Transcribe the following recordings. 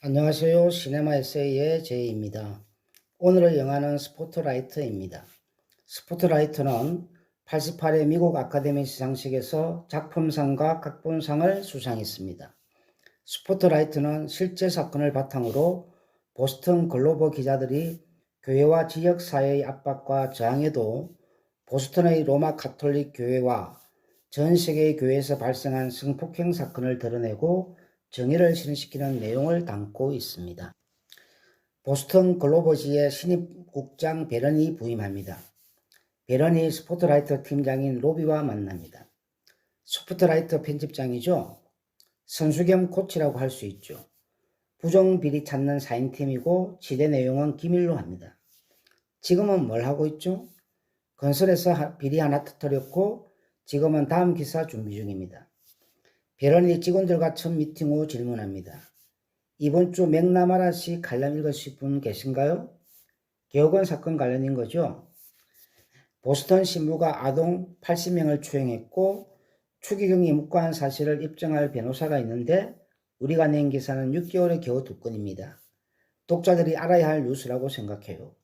안녕하세요. 시네마 에세이의 제이입니다. 오늘의 영화는 스포트라이트입니다. 스포트라이트는 88회 미국 아카데미 시상식에서 작품상과 각본상을 수상했습니다. 스포트라이트는 실제 사건을 바탕으로 보스턴 글로버 기자들이 교회와 지역사회의 압박과 저항에도 보스턴의 로마 가톨릭 교회와 전 세계의 교회에서 발생한 성폭행 사건을 드러내고 정의를 실현시키는 내용을 담고 있습니다. 보스턴 글로버지의 신입 국장 베런이 부임합니다. 베런이 스포트라이트 팀장인 로비와 만납니다. 스포트라이트 편집장이죠. 선수 겸 코치라고 할 수 있죠. 부정비리 찾는 4인팀이고 지대 내용은 기밀로 합니다. 지금은 뭘 하고 있죠? 건설에서 비리 하나 터뜨렸고 지금은 다음 기사 준비 중입니다. 베런이 직원들과 첫 미팅 후 질문합니다. 이번 주 맥나마라시 칼럼 읽으실 분 계신가요? 개혁원 사건 관련인 거죠. 보스턴 신부가 아동 80명을 추행했고 추기경이 묵과한 사실을 입증할 변호사가 있는데 우리가 낸 기사는 6개월에 겨우 2건입니다. 독자들이 알아야 할 뉴스라고 생각해요.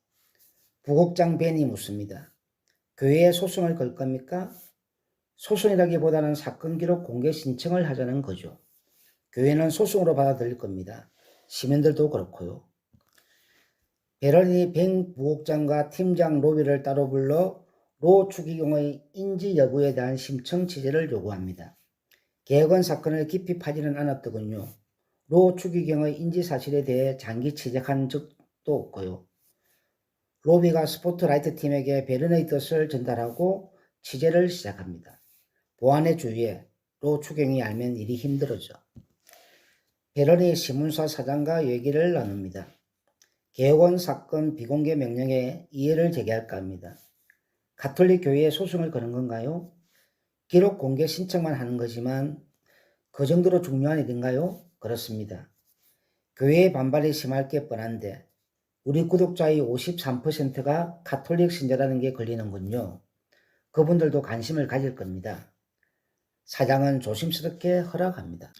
부국장 벤이 묻습니다. 교회에 소송을 걸 겁니까? 소송이라기보다는 사건 기록 공개 신청을 하자는 거죠. 교회는 소송으로 받아들일 겁니다. 시민들도 그렇고요. 베런이 뱅 부국장과 팀장 로비를 따로 불러 로 추기경의 인지 여부에 대한 심층 취재를 요구합니다. 개혁원 사건을 깊이 파지는 않았더군요. 로 추기경의 인지 사실에 대해 장기 취재한 적도 없고요. 로비가 스포트라이트 팀에게 베런의 뜻을 전달하고 취재를 시작합니다. 보안의 주의에 로 추기경이 알면 일이 힘들어져. 베런이 신문사 사장과 얘기를 나눕니다. 개혁원 사건 비공개 명령에 이의를 제기할까 합니다. 가톨릭 교회에 소송을 거는 건가요? 기록 공개 신청만 하는 거지만 그 정도로 중요한 일인가요? 그렇습니다. 교회의 반발이 심할 게 뻔한데 우리 구독자의 53%가 가톨릭 신자라는 게 걸리는군요. 그분들도 관심을 가질 겁니다. 사장은 조심스럽게 허락합니다.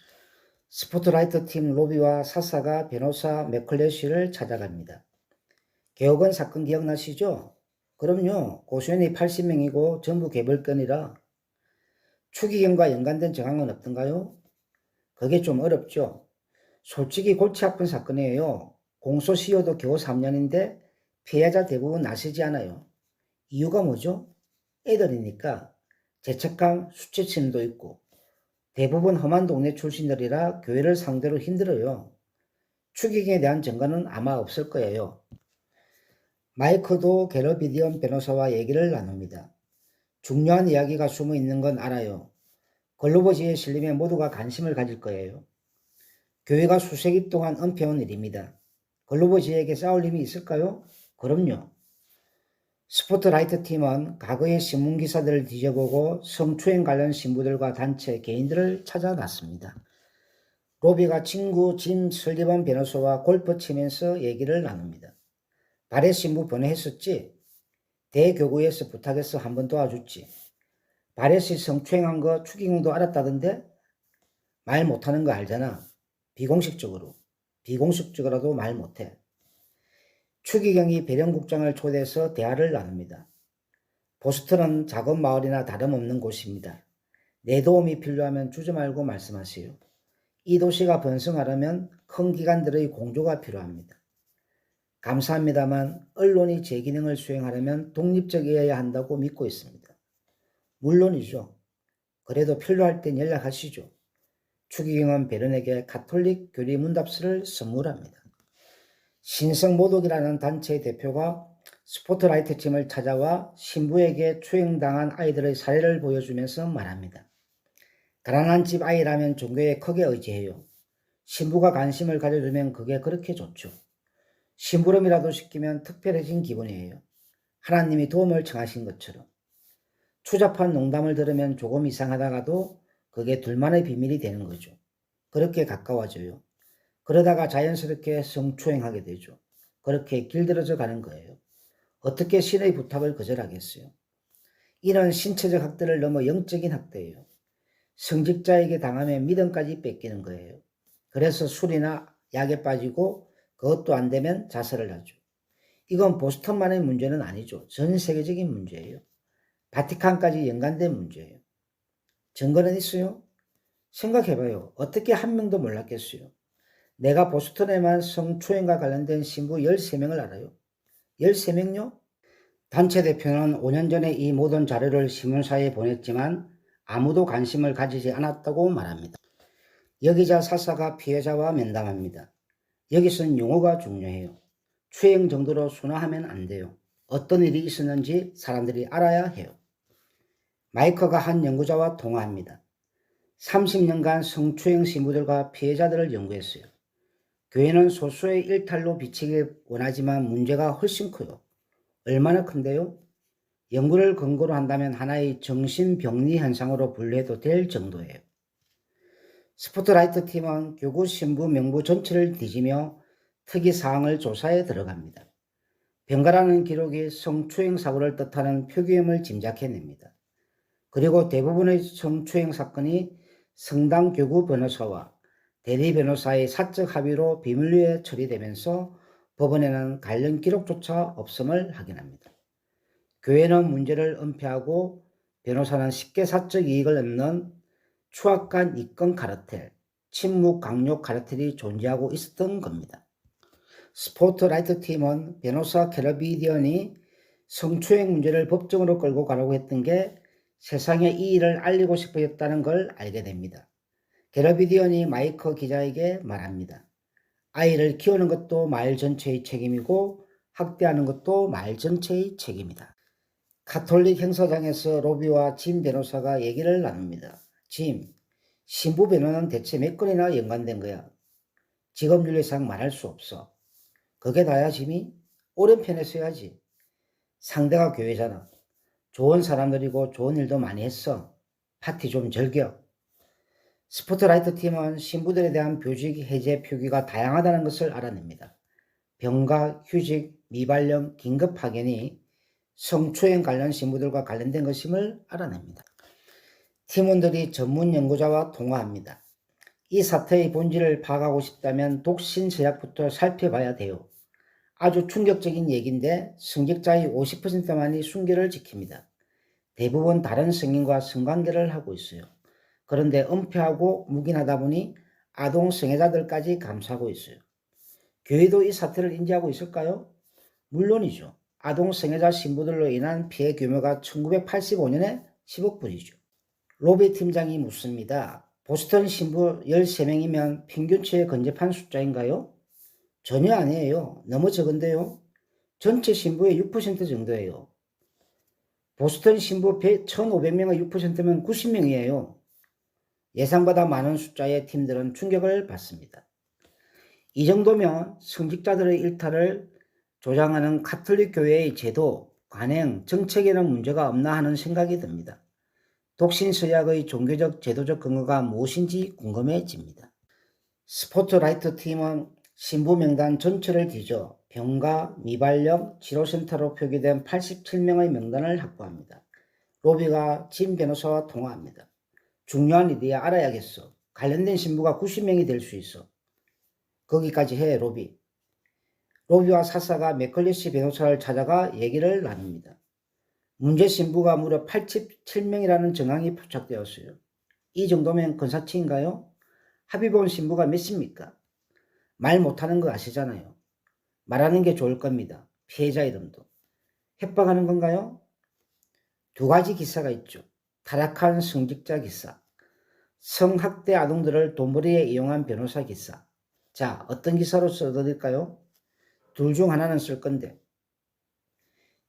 스포트라이트 팀 로비와 사사가 변호사 맥클래시를 찾아갑니다. 개혁원 사건 기억나시죠? 그럼요. 고소인이 80명이고 전부 개별건이라 추기경과 연관된 정황은 없던가요? 그게 좀 어렵죠. 솔직히 골치 아픈 사건이에요. 공소시효도 겨우 3년인데 피해자 대부분 아시지 않아요. 이유가 뭐죠? 애들이니까 죄책감, 수치심도 있고 대부분 험한 동네 출신들이라 교회를 상대로 힘들어요. 추기경에 대한 증거는 아마 없을 거예요. 마이크도 게러비디언 변호사와 얘기를 나눕니다. 중요한 이야기가 숨어 있는 건 알아요. 글로버지에 실리면 모두가 관심을 가질 거예요. 교회가 수세기 동안 은폐온 일입니다. 글로버지에게 싸울 힘이 있을까요? 그럼요. 스포트라이트 팀은 과거의 신문기사들을 뒤져보고 성추행 관련 신부들과 단체, 개인들을 찾아놨습니다. 로비가 친구 짐 설리번 변호사와 골프 치면서 얘기를 나눕니다. 발해 신부 변호했었지? 대교구에서 부탁해서 한번 도와줬지. 발해씨 성추행한 거 추기경도 알았다던데? 말 못하는 거 알잖아. 비공식적으로. 비공식적으로라도 말 못해. 추기경이 배령국장을 초대해서 대화를 나눕니다. 보스턴은 작은 마을이나 다름없는 곳입니다. 내 도움이 필요하면 주저 말고 말씀하세요. 이 도시가 번성하려면 큰 기관들의 공조가 필요합니다. 감사합니다만 언론이 제 기능을 수행하려면 독립적이어야 한다고 믿고 있습니다. 물론이죠. 그래도 필요할 땐 연락하시죠. 추기경은 베런에게 가톨릭 교리 문답서를 선물합니다. 신성모독이라는 단체의 대표가 스포트라이트 팀을 찾아와 신부에게 추행당한 아이들의 사례를 보여주면서 말합니다. 가난한 집 아이라면 종교에 크게 의지해요. 신부가 관심을 가져주면 그게 그렇게 좋죠. 심부름이라도 시키면 특별해진 기분이에요. 하나님이 도움을 청하신 것처럼. 추잡한 농담을 들으면 조금 이상하다가도 그게 둘만의 비밀이 되는 거죠. 그렇게 가까워져요. 그러다가 자연스럽게 성추행하게 되죠. 그렇게 길들여져 가는 거예요. 어떻게 신의 부탁을 거절하겠어요? 이런 신체적 학대를 넘어 영적인 학대예요. 성직자에게 당하면 믿음까지 뺏기는 거예요. 그래서 술이나 약에 빠지고 그것도 안 되면 자살을 하죠. 이건 보스턴만의 문제는 아니죠. 전 세계적인 문제예요. 바티칸까지 연관된 문제예요. 증거는 있어요? 생각해봐요. 어떻게 한 명도 몰랐겠어요? 내가 보스턴에만 성추행과 관련된 신부 13명을 알아요. 13명요? 단체 대표는 5년 전에 이 모든 자료를 신문사에 보냈지만 아무도 관심을 가지지 않았다고 말합니다. 여기자 사사가 피해자와 면담합니다. 여기서는 용어가 중요해요. 추행 정도로 순화하면 안 돼요. 어떤 일이 있었는지 사람들이 알아야 해요. 마이커가 한 연구자와 통화합니다. 30년간 성추행 신부들과 피해자들을 연구했어요. 교회는 소수의 일탈로 비치길 원하지만 문제가 훨씬 커요. 얼마나 큰데요? 연구를 근거로 한다면 하나의 정신병리 현상으로 분류해도 될 정도예요. 스포트라이트 팀은 교구 신부 명부 전체를 뒤지며 특이 사항을 조사에 들어갑니다. 병가라는 기록이 성추행 사고를 뜻하는 표기음을 짐작해냅니다. 그리고 대부분의 성추행 사건이 성당 교구 변호사와 대리 변호사의 사적 합의로 비밀리에 처리되면서 법원에는 관련 기록조차 없음을 확인합니다. 교회는 문제를 은폐하고 변호사는 쉽게 사적 이익을 얻는 추악한 이권 카르텔, 침묵 강요 카르텔이 존재하고 있었던 겁니다. 스포트라이트 팀은 변호사 캐러비디언이 성추행 문제를 법정으로 끌고 가라고 했던 게 세상에 이 일을 알리고 싶어했다는 걸 알게 됩니다. 캐러비디언이 마이커 기자에게 말합니다. 아이를 키우는 것도 마을 전체의 책임이고 학대하는 것도 마을 전체의 책임이다. 카톨릭 행사장에서 로비와 짐 변호사가 얘기를 나눕니다. 짐, 신부 변호는 대체 몇 건이나 연관된 거야? 직업윤리상 말할 수 없어. 그게 다야 짐이? 옳은 편에 서야지. 상대가 교회잖아. 좋은 사람들이고 좋은 일도 많이 했어. 파티 좀 즐겨. 스포트라이트 팀은 신부들에 대한 교직 해제 표기가 다양하다는 것을 알아냅니다. 병가, 휴직, 미발령, 긴급 파견이 성추행 관련 신부들과 관련된 것임을 알아냅니다. 팀원들이 전문 연구자와 통화합니다. 이 사태의 본질을 파악하고 싶다면 독신서약부터 살펴봐야 돼요. 아주 충격적인 얘기인데 성직자의 50%만이 순결을 지킵니다. 대부분 다른 성인과 성관계를 하고 있어요. 그런데 은폐하고 묵인하다 보니 아동 성애자들까지 감싸고 있어요. 교회도 이 사태를 인지하고 있을까요? 물론이죠. 아동 성애자 신부들로 인한 피해 규모가 1985년에 10억 불이죠. 로비 팀장이 묻습니다. 보스턴 신부 13명이면 평균치에 근접한 숫자인가요? 전혀 아니에요. 너무 적은데요. 전체 신부의 6% 정도예요. 보스턴 신부 1,500명의 6%면 90명이에요. 예상보다 많은 숫자의 팀들은 충격을 받습니다. 이 정도면 성직자들의 일탈을 조장하는 가톨릭 교회의 제도, 관행, 정책에는 문제가 없나 하는 생각이 듭니다. 독신서약의 종교적, 제도적 근거가 무엇인지 궁금해집니다. 스포트라이트 팀은 신부 명단 전체를 뒤져 병가, 미발령, 치료센터로 표기된 87명의 명단을 확보합니다. 로비가 짐 변호사와 통화합니다. 중요한 일이야 알아야겠어. 관련된 신부가 90명이 될 수 있어. 거기까지 해 로비. 로비와 사사가 맥컬리시 변호사를 찾아가 얘기를 나눕니다. 문제 신부가 무려 87명이라는 정황이 포착되었어요. 이 정도면 근사치인가요? 합의본 신부가 몇입니까? 말 못하는 거 아시잖아요. 말하는 게 좋을 겁니다. 피해자 이름도. 협박하는 건가요? 두 가지 기사가 있죠. 타락한 성직자 기사, 성학대 아동들을 돈벌이에 이용한 변호사 기사. 자, 어떤 기사로 써드릴까요? 둘 중 하나는 쓸 건데.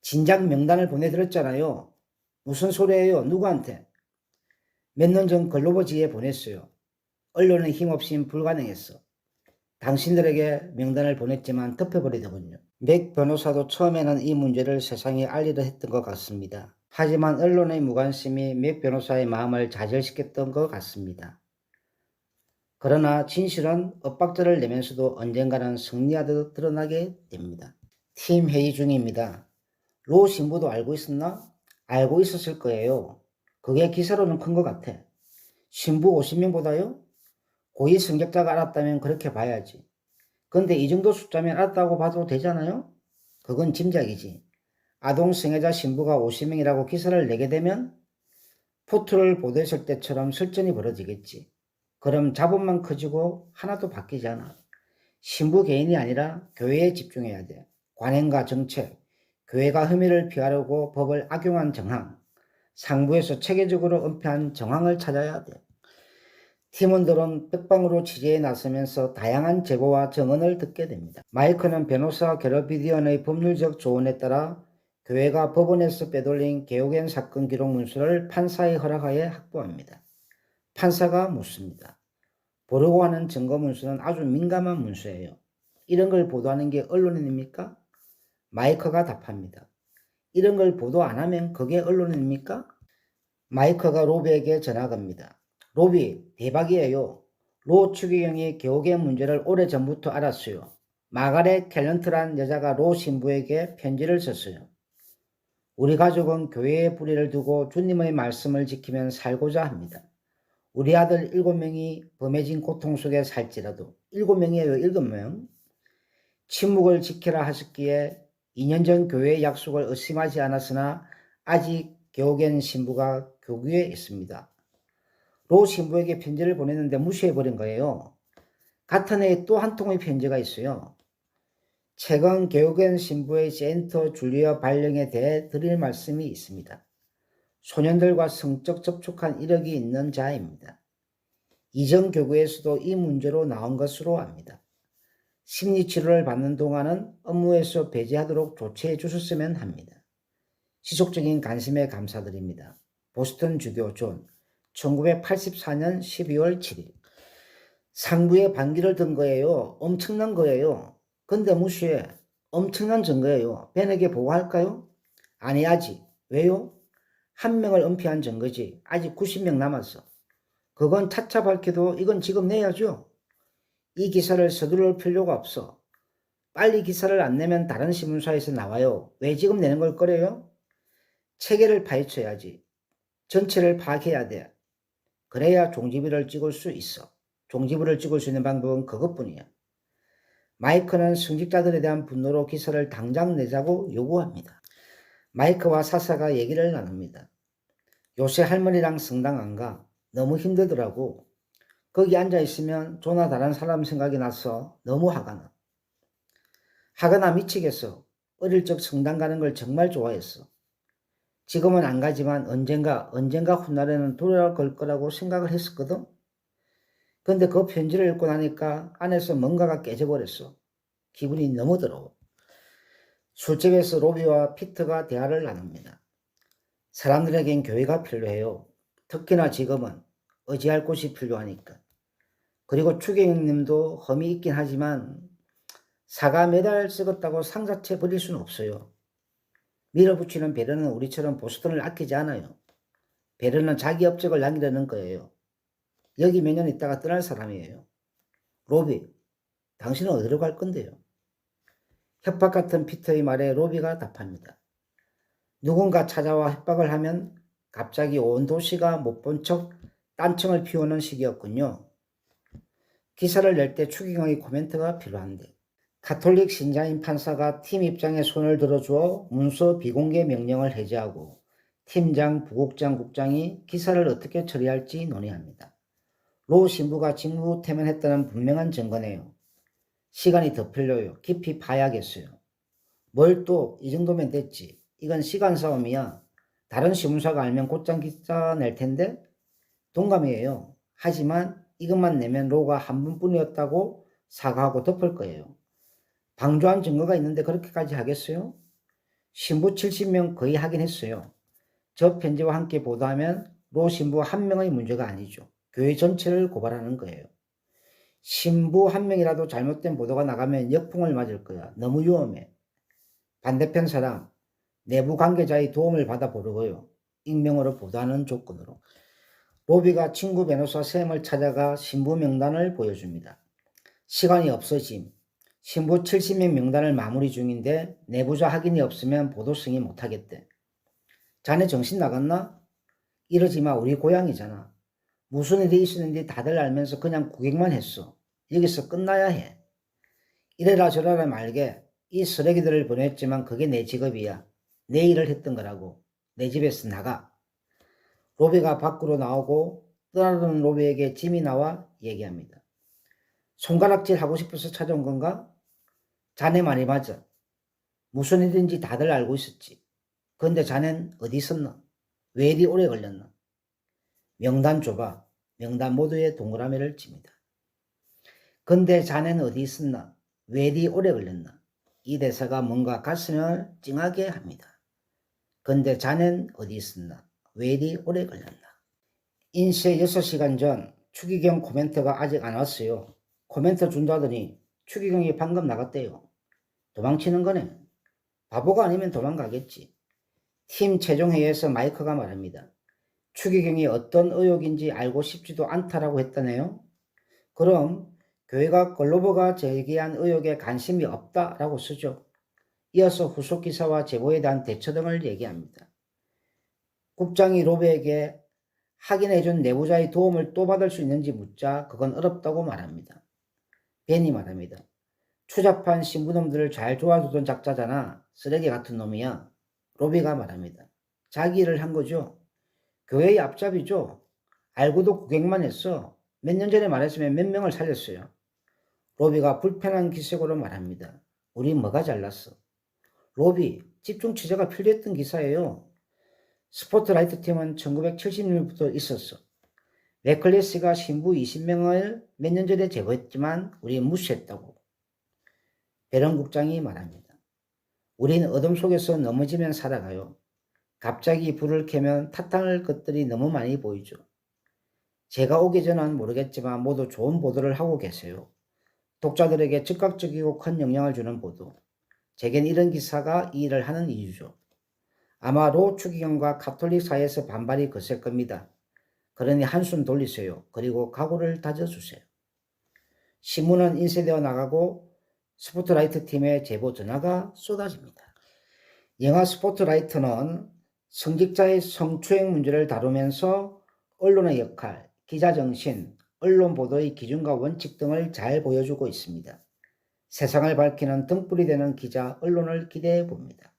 진작 명단을 보내드렸잖아요. 무슨 소리예요? 누구한테? 몇 년 전 글로버지에 보냈어요. 언론의 힘없인 불가능했어. 당신들에게 명단을 보냈지만 덮여버리더군요. 맥 변호사도 처음에는 이 문제를 세상에 알리려 했던 것 같습니다. 하지만 언론의 무관심이 맥 변호사의 마음을 좌절시켰던 것 같습니다. 그러나 진실은 엇박자를 내면서도 언젠가는 승리하듯 드러나게 됩니다. 팀 회의 중입니다. 로 신부도 알고 있었나? 알고 있었을 거예요. 그게 기사로는 큰 것 같아. 신부 50명보다요? 고위 성직자가 알았다면 그렇게 봐야지. 근데 이 정도 숫자면 알았다고 봐도 되잖아요? 그건 짐작이지. 아동 성애자 신부가 50명이라고 기사를 내게 되면 포털을 보도했을 때처럼 설전이 벌어지겠지. 그럼 자본만 커지고 하나도 바뀌지 않아. 신부 개인이 아니라 교회에 집중해야 돼. 관행과 정책, 교회가 혐의를 피하려고 법을 악용한 정황, 상부에서 체계적으로 은폐한 정황을 찾아야 돼. 팀원들은 백방으로 취재에 나서면서 다양한 제보와 증언을 듣게 됩니다. 마이크는 변호사 결합비디언의 법률적 조언에 따라 교회가 법원에서 빼돌린 개요견 사건 기록 문서를 판사의 허락하에 확보합니다. 판사가 묻습니다. 보려고 하는 증거 문서는 아주 민감한 문서예요. 이런 걸 보도하는 게 언론인입니까? 마이크가 답합니다. 이런 걸 보도 안 하면 그게 언론인입니까? 마이크가 로비에게 전화 겁니다. 로비, 대박이에요. 로 추기경이 개옥의 문제를 오래전부터 알았어요. 마가렛 캘런트란 여자가 로 신부에게 편지를 썼어요. 우리 가족은 교회의 뿌리를 두고 주님의 말씀을 지키며 살고자 합니다. 우리 아들 7명이 범해진 고통 속에 살지라도 7명이에요. 7명. 침묵을 지키라 하셨기에 2년 전 교회의 약속을 의심하지 않았으나 아직 개옥엔 신부가 교구에 있습니다. 로 신부에게 편지를 보냈는데 무시해버린 거예요. 같은 해에 또 한 통의 편지가 있어요. 최근 개옥엔 신부의 센터 줄리아 발령에 대해 드릴 말씀이 있습니다. 소년들과 성적 접촉한 이력이 있는 자입니다. 이전 교구에서도 이 문제로 나온 것으로 압니다. 심리치료를 받는 동안은 업무에서 배제하도록 조치해 주셨으면 합니다. 지속적인 관심에 감사드립니다. 보스턴 주교 존 1984년 12월 7일 상부에 반기를 든 거예요. 엄청난 거예요. 근데 무시해. 엄청난 증거예요. 벤에게 보고할까요? 아니 아직. 왜요? 한 명을 은폐한 증거지. 아직 90명 남았어. 그건 차차 밝혀도 이건 지금 내야죠. 이 기사를 서두를 필요가 없어. 빨리 기사를 안 내면 다른 신문사에서 나와요. 왜 지금 내는 걸 꺼려요? 체계를 파헤쳐야지. 전체를 파악해야 돼. 그래야 종지부를 찍을 수 있어. 종지부를 찍을 수 있는 방법은 그것뿐이야. 마이크는 승직자들에 대한 분노로 기사를 당장 내자고 요구합니다. 마이크와 사사가 얘기를 나눕니다. 요새 할머니랑 성당 안 가. 너무 힘들더라고. 거기 앉아있으면 조나 다른 사람 생각이 나서 너무 화가 나. 화가 나 미치겠어. 어릴 적 성당 가는 걸 정말 좋아했어. 지금은 안 가지만 언젠가 훗날에는 돌아갈 거라고 생각을 했었거든. 근데 그 편지를 읽고 나니까 안에서 뭔가가 깨져버렸어. 기분이 너무 더러워. 술집에서 로비와 피터가 대화를 나눕니다. 사람들에겐 교회가 필요해요. 특히나 지금은 의지할 곳이 필요하니까. 그리고 추경님도 험이 있긴 하지만 사가 매달 썩었다고 상자채 버릴 수는 없어요. 밀어붙이는 배려는 우리처럼 보스턴을 아끼지 않아요. 배려는 자기 업적을 남기려는 거예요. 여기 몇 년 있다가 떠날 사람이에요. 로비, 당신은 어디로 갈 건데요? 협박 같은 피터의 말에 로비가 답합니다. 누군가 찾아와 협박을 하면 갑자기 온 도시가 못 본 척 딴청을 피우는 시기였군요. 기사를 낼 때 추기경의 코멘트가 필요한데 가톨릭 신자인 판사가 팀 입장에 손을 들어주어 문서 비공개 명령을 해제하고 팀장, 부국장, 국장이 기사를 어떻게 처리할지 논의합니다. 로 신부가 직무 태면했다는 분명한 증거네요. 시간이 더 필요해요. 깊이 파야겠어요. 뭘 또 이 정도면 됐지. 이건 시간 싸움이야. 다른 신문사가 알면 곧장 기사 낼 텐데 동감이에요. 하지만 이것만 내면 로가 한 분뿐이었다고 사과하고 덮을 거예요. 방조한 증거가 있는데 그렇게까지 하겠어요? 신부 70명 거의 하긴 했어요. 저 편지와 함께 보도하면 로 신부 한 명의 문제가 아니죠. 교회 전체를 고발하는 거예요. 신부 한 명이라도 잘못된 보도가 나가면 역풍을 맞을 거야. 너무 위험해. 반대편 사람, 내부 관계자의 도움을 받아 보려고요. 익명으로 보도하는 조건으로. 로비가 친구 변호사 샘을 찾아가 신부 명단을 보여줍니다. 시간이 없어짐. 신부 70명 명단을 마무리 중인데 내부자 확인이 없으면 보도 승인 못하겠대. 자네 정신 나갔나? 이러지 마. 우리 고향이잖아. 무슨 일이 있었는지 다들 알면서 그냥 구경만 했어. 여기서 끝나야 해. 이래라 저래라 말게 이 쓰레기들을 보냈지만 그게 내 직업이야. 내 일을 했던 거라고. 내 집에서 나가. 로비가 밖으로 나오고 떠나는 로비에게 짐이 나와 얘기합니다. 손가락질 하고 싶어서 찾아온 건가? 자네 말이 맞아. 무슨 일인지 다들 알고 있었지. 그런데 자넨 어디 있었나? 왜 이리 오래 걸렸나? 명단 줘봐. 명단 모두에 동그라미를 칩니다. 근데 자넨 어디 있었나? 왜 이리 오래 걸렸나? 이 대사가 뭔가 가슴을 찡하게 합니다. 근데 자넨 어디 있었나? 왜 이리 오래 걸렸나? 인쇄 6시간 전 추기경 코멘트가 아직 안 왔어요. 코멘트 준다더니 추기경이 방금 나갔대요. 도망치는 거네. 바보가 아니면 도망가겠지. 팀 최종회의에서 마이크가 말합니다. 추기경이 어떤 의혹인지 알고 싶지도 않다라고 했다네요. 그럼 교회가 글로버가 제기한 의혹에 관심이 없다라고 쓰죠. 이어서 후속 기사와 제보에 대한 대처 등을 얘기합니다. 국장이 로베에게 확인해준 내부자의 도움을 또 받을 수 있는지 묻자 그건 어렵다고 말합니다. 벤이 말합니다. 추잡한 신부놈들을 잘 도와주던 작자잖아. 쓰레기 같은 놈이야. 로비가 말합니다. 자기 일을 한 거죠. 교회의 앞잡이죠. 알고도 구경만 했어. 몇 년 전에 말했으면 몇 명을 살렸어요. 로비가 불편한 기색으로 말합니다. 우리 뭐가 잘났어? 로비, 집중 취재가 필요했던 기사예요. 스포트라이트 팀은 1970년부터 있었어. 맥클리스가 신부 20명을 몇 년 전에 제거했지만 우리 무시했다고. 베런 국장이 말합니다. 우린 어둠 속에서 넘어지면 살아가요. 갑자기 불을 켜면 타탕할 것들이 너무 많이 보이죠. 제가 오기 전은 모르겠지만 모두 좋은 보도를 하고 계세요. 독자들에게 즉각적이고 큰 영향을 주는 보도. 제겐 이런 기사가 이 일을 하는 이유죠. 아마 로 추기경과 가톨릭 사회에서 반발이 거셀 겁니다. 그러니 한숨 돌리세요. 그리고 각오를 다져주세요. 신문은 인쇄되어 나가고 스포트라이트 팀의 제보 전화가 쏟아집니다. 영화 스포트라이트는 성직자의 성추행 문제를 다루면서 언론의 역할, 기자 정신, 언론 보도의 기준과 원칙 등을 잘 보여주고 있습니다. 세상을 밝히는 등불이 되는 기자, 언론을 기대해 봅니다.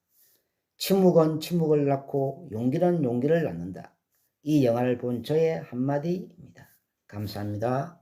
침묵은 침묵을 낳고 용기는 용기를 낳는다. 이 영화를 본 저의 한마디입니다. 감사합니다.